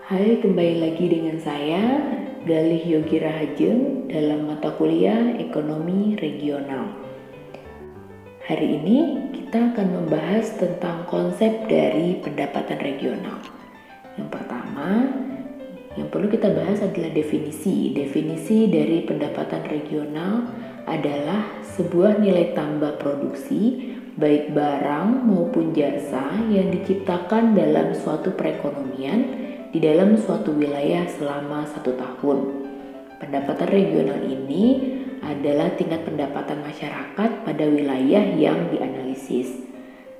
Hai, kembali lagi dengan saya, Galih Yogi Rahajeng dalam mata kuliah Ekonomi Regional. Hari ini kita akan membahas tentang konsep dari pendapatan regional. Yang pertama, yang perlu kita bahas adalah definisi. Definisi dari pendapatan regional adalah sebuah nilai tambah produksi baik barang maupun jasa yang diciptakan dalam suatu perekonomian di dalam suatu wilayah selama 1 tahun. Pendapatan regional ini adalah tingkat pendapatan masyarakat pada wilayah yang dianalisis.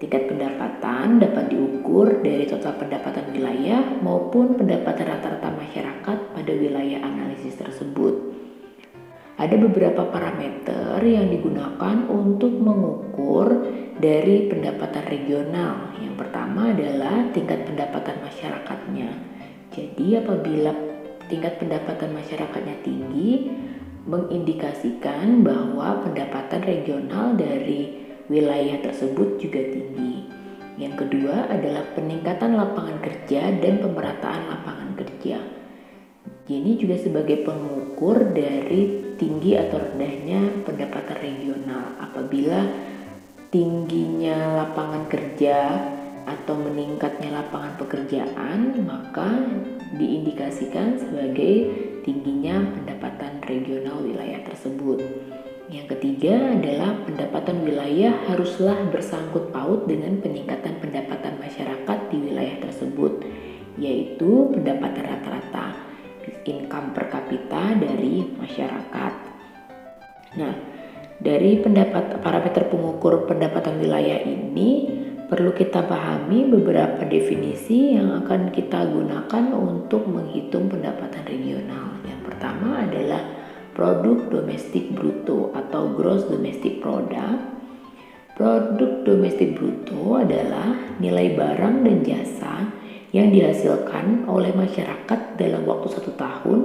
Tingkat pendapatan dapat diukur dari total pendapatan wilayah maupun pendapatan rata-rata masyarakat pada wilayah analisis tersebut. Ada beberapa parameter yang digunakan untuk mengukur dari pendapatan regional. Yang pertama adalah tingkat pendapatan masyarakatnya. Jadi apabila tingkat pendapatan masyarakatnya tinggi, mengindikasikan bahwa pendapatan regional dari wilayah tersebut juga tinggi. Yang kedua adalah peningkatan lapangan kerja dan pemerataan lapangan kerja. Ini juga sebagai pengukur dari tinggi atau rendahnya pendapatan regional. Apabila tingginya lapangan kerja atau meningkatnya lapangan pekerjaan, maka diindikasikan sebagai tingginya pendapatan regional wilayah tersebut. Yang ketiga adalah pendapatan wilayah haruslah bersangkut paut dengan peningkatan pendapatan masyarakat di wilayah tersebut, yaitu pendapatan rata-rata income per kapita dari masyarakat. Nah, dari parameter pengukur pendapatan wilayah ini perlu kita pahami beberapa definisi yang akan kita gunakan untuk menghitung pendapatan regional. Yang pertama adalah produk domestik bruto atau gross domestic product. Produk domestik bruto adalah nilai barang dan jasa yang dihasilkan oleh masyarakat dalam waktu 1 tahun,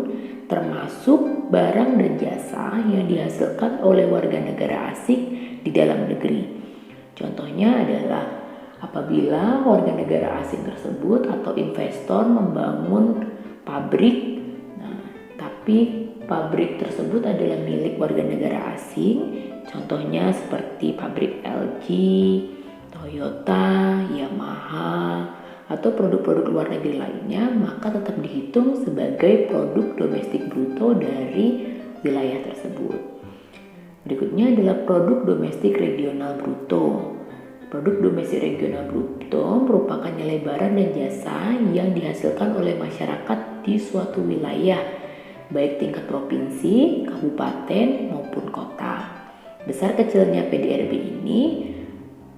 termasuk barang dan jasa yang dihasilkan oleh warga negara asing di dalam negeri. Contohnya adalah apabila warga negara asing tersebut atau investor membangun pabrik, tapi pabrik tersebut adalah milik warga negara asing, contohnya seperti pabrik LG, Toyota, Yamaha, atau produk-produk luar negeri lainnya, maka tetap dihitung sebagai produk domestik bruto dari wilayah tersebut. Berikutnya adalah produk domestik regional bruto. Produk domestik regional bruto merupakan nilai barang dan jasa yang dihasilkan oleh masyarakat di suatu wilayah, baik tingkat provinsi, kabupaten, maupun kota. Besar kecilnya PDRB ini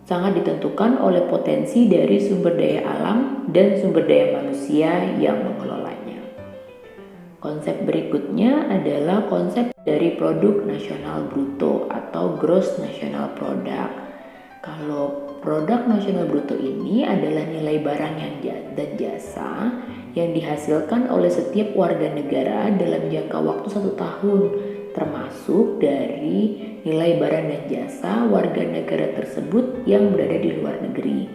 sangat ditentukan oleh potensi dari sumber daya alam dan sumber daya manusia yang mengelolanya. Konsep berikutnya adalah konsep dari produk nasional bruto atau gross national product. Kalau produk nasional bruto ini adalah nilai barang dan jasa yang dihasilkan oleh setiap warga negara dalam jangka waktu 1 tahun, termasuk dari nilai barang dan jasa warga negara tersebut yang berada di luar negeri,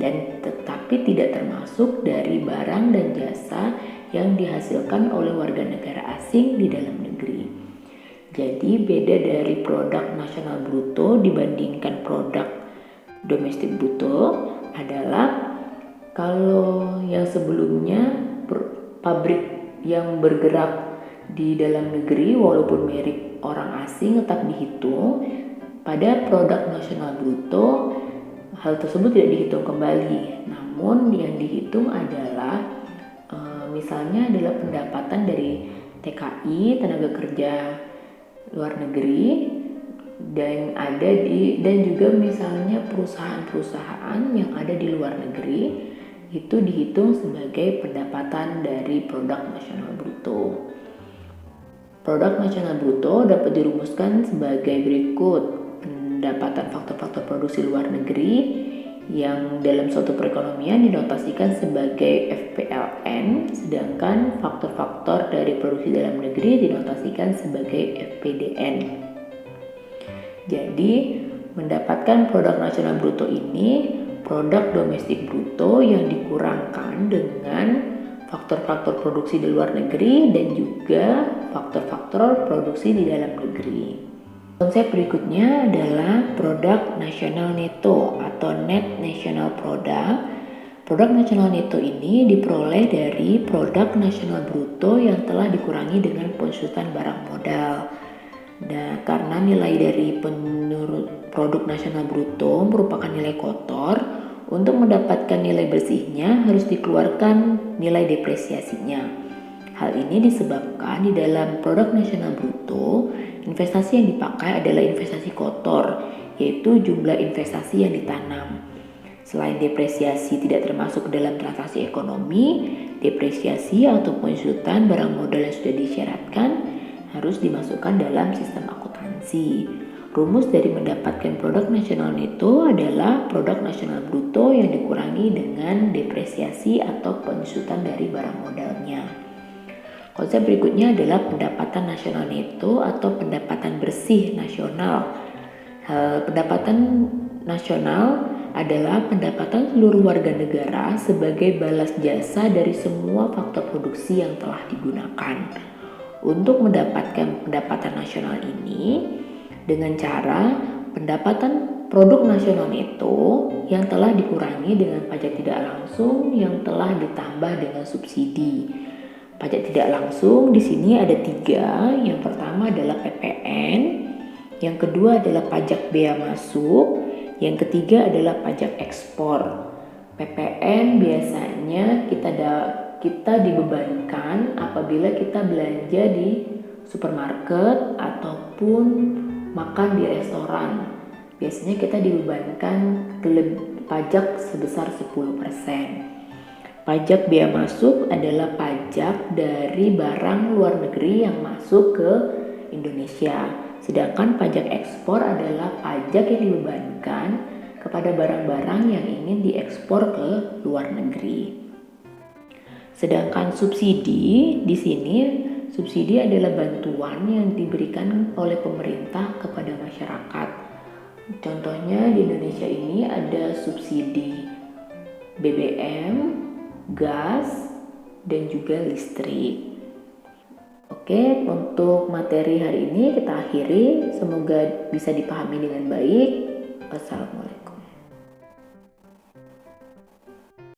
dan tetapi tidak termasuk dari barang dan jasa yang dihasilkan oleh warga negara asing di dalam negeri. Jadi beda dari produk nasional bruto dibandingkan produk domestik bruto adalah kalau yang sebelumnya pabrik yang bergerak di dalam negeri walaupun milik orang asing tetap dihitung, pada produk nasional bruto hal tersebut tidak dihitung kembali. Namun yang dihitung adalah misalnya adalah pendapatan dari TKI, tenaga kerja luar negeri, dan juga misalnya perusahaan-perusahaan yang ada di luar negeri, itu dihitung sebagai pendapatan dari produk nasional bruto. Produk nasional bruto dapat dirumuskan sebagai berikut: pendapatan faktor-faktor produksi luar negeri yang dalam suatu perekonomian dinotasikan sebagai FPLN, sedangkan faktor-faktor dari produksi dalam negeri dinotasikan sebagai FPDN. Jadi mendapatkan produk nasional bruto ini produk domestik bruto yang dikurangkan dengan faktor-faktor produksi di luar negeri dan juga faktor-faktor produksi di dalam negeri. Konsep berikutnya adalah produk nasional neto atau net national product. Produk nasional neto ini diperoleh dari produk nasional bruto yang telah dikurangi dengan pensusutan barang modal. Nah, karena nilai dari produk nasional bruto merupakan nilai kotor, untuk mendapatkan nilai bersihnya harus dikeluarkan nilai depresiasinya. Hal ini disebabkan di dalam produk nasional bruto, investasi yang dipakai adalah investasi kotor, yaitu jumlah investasi yang ditanam. Selain depresiasi tidak termasuk dalam transaksi ekonomi, depresiasi atau pensusutan barang modal yang sudah disyaratkan harus dimasukkan dalam sistem akuntansi. Rumus dari mendapatkan produk nasional neto adalah produk nasional bruto yang dikurangi dengan depresiasi atau pensusutan dari barang modalnya. Konsep berikutnya adalah pendapatan nasional neto atau pendapatan bersih nasional. Pendapatan nasional adalah pendapatan seluruh warga negara sebagai balas jasa dari semua faktor produksi yang telah digunakan. Untuk mendapatkan pendapatan nasional ini dengan cara pendapatan produk nasional neto yang telah dikurangi dengan pajak tidak langsung yang telah ditambah dengan subsidi. Pajak tidak langsung di sini ada 3. Yang pertama adalah PPN, yang kedua adalah pajak bea masuk, yang ketiga adalah pajak ekspor. PPN biasanya kita dibebankan apabila kita belanja di supermarket ataupun makan di restoran. Biasanya kita dibebankan pajak sebesar 10%. Pajak bea masuk adalah pajak dari barang luar negeri yang masuk ke Indonesia. Sedangkan pajak ekspor adalah pajak yang dibebankan kepada barang-barang yang ingin diekspor ke luar negeri. Sedangkan subsidi di sini, subsidi adalah bantuan yang diberikan oleh pemerintah kepada masyarakat. Contohnya di Indonesia ini ada subsidi BBM, gas, dan juga listrik. Oke, untuk materi hari ini kita akhiri. Semoga bisa dipahami dengan baik. Wassalamualaikum.